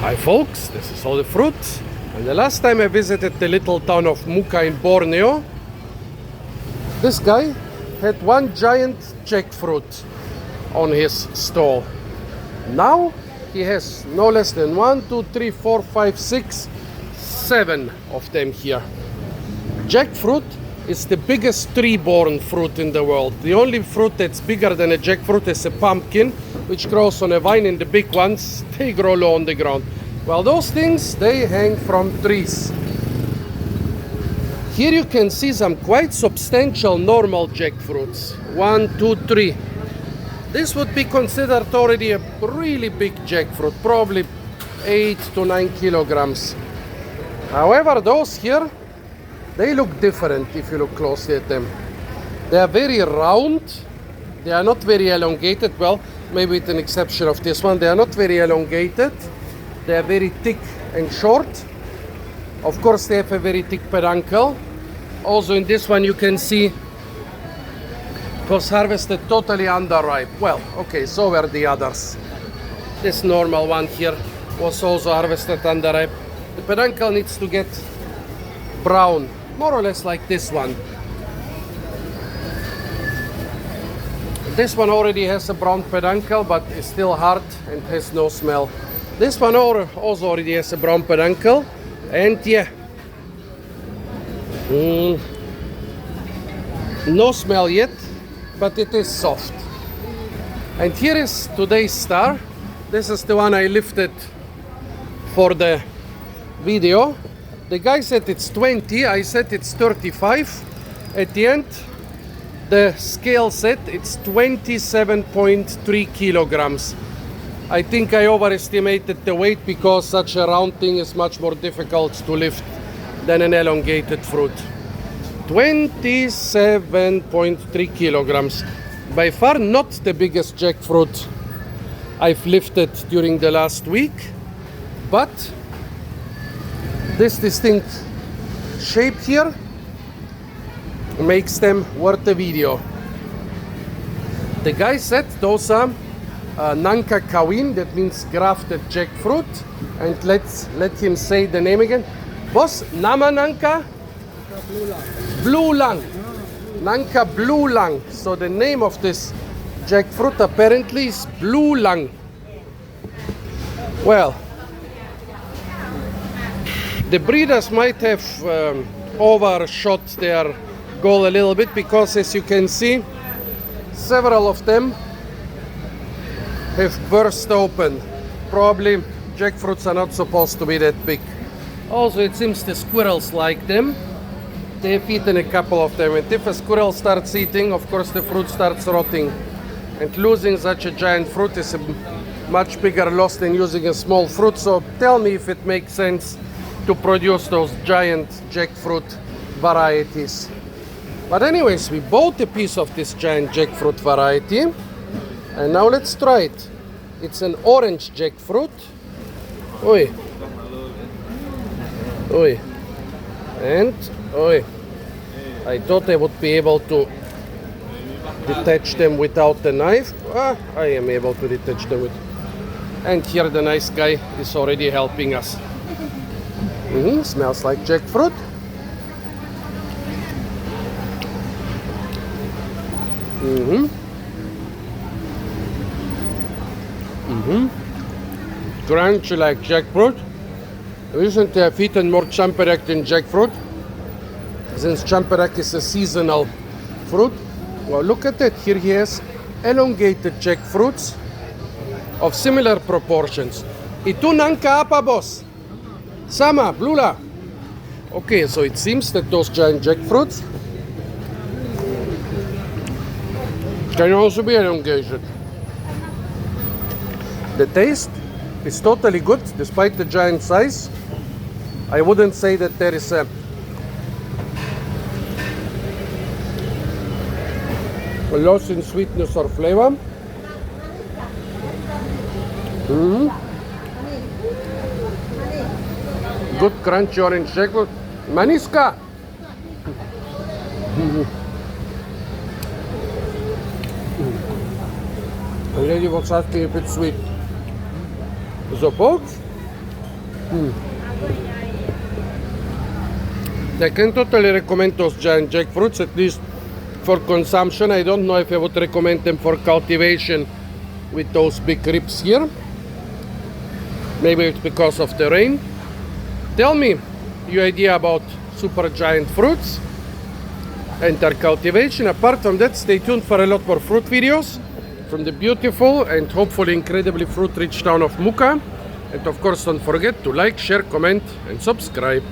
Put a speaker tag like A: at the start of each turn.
A: Hi folks, this is all the fruit. And the last time I visited the little town of Muka in Borneo, this guy had one giant jackfruit on his stall. Now he has no less than 1, 2, 3, 4, 5, 6, 7 of them here. Jackfruit is the biggest tree-borne fruit in the world. The only fruit that's bigger than a jackfruit is a pumpkin, which grows on a vine, and the big ones, they grow low on the ground. Well, those things, they hang from trees. Here you can see some quite substantial normal jackfruits. 1, 2, 3. This would be considered already a really big jackfruit, probably 8 to 9 kilograms. However, those here, they look different if you look closely at them. They are very round. They are not very elongated. Well, maybe with an exception of this one, they are not very elongated. They are very thick and short. Of course, they have a very thick peduncle. Also in this one you can see it was harvested totally underripe. Well, okay, so were the others. This normal one here was also harvested underripe. The peduncle needs to get brown, more or less like this one. This one already has a brown peduncle, but is still hard and has no smell. This one also already has a brown peduncle, and yeah, no smell yet, but it is soft. And here is today's star. This is the one I lifted for the video. The guy said it's 20, I said it's 35. At the end, the scale said it's 27.3 kilograms. I think I overestimated the weight because such a round thing is much more difficult to lift than an elongated fruit. 27.3 kilograms. By far not the biggest jackfruit I've lifted during the last week, but this distinct shape here makes them worth the video. The guy said those are Nangka Bulat, that means grafted jackfruit. And let him say the name again. Boss, nama Nangka? Blula. Nangka Bulat. So the name of this jackfruit apparently is blula. Well, the breeders might have overshot their goal a little bit because, as you can see, several of them have burst open. Probably jackfruits are not supposed to be that big. Also, it seems the squirrels like them. They've eaten a couple of them, and if a squirrel starts eating, of course the fruit starts rotting. And losing such a giant fruit is a much bigger loss than using a small fruit. So tell me if it makes sense to produce those giant jackfruit varieties. But anyways, we bought a piece of this giant jackfruit variety, and now let's try it. It's an orange jackfruit. Oi. Oi. And oi. I thought I would be able to detach them without the knife. I am able to detach them with. And here the nice guy is already helping us. Smells like jackfruit. Crunchy like jackfruit. Recently I've eaten more champirak than jackfruit, since champirak is a seasonal fruit. Well, look at that. Here he has elongated jackfruits of similar proportions. Itu Nangka apa, boss? Sama, blula. Okay, so it seems that those giant jackfruits can also be elongated. The taste is totally good despite the giant size. I wouldn't say that there is a loss in sweetness or flavor. Good crunchy orange jackfruit. Maniska! The lady was asking if it's sweet. So folks, I can totally recommend those giant jackfruits, at least for consumption. I don't know if I would recommend them for cultivation with those big ribs here. Maybe it's because of the rain. Tell me your idea about super giant fruits and their cultivation. Apart from that, stay tuned for a lot more fruit videos from the beautiful and hopefully incredibly fruit-rich town of Muka. And of course, don't forget to like, share, comment, and subscribe.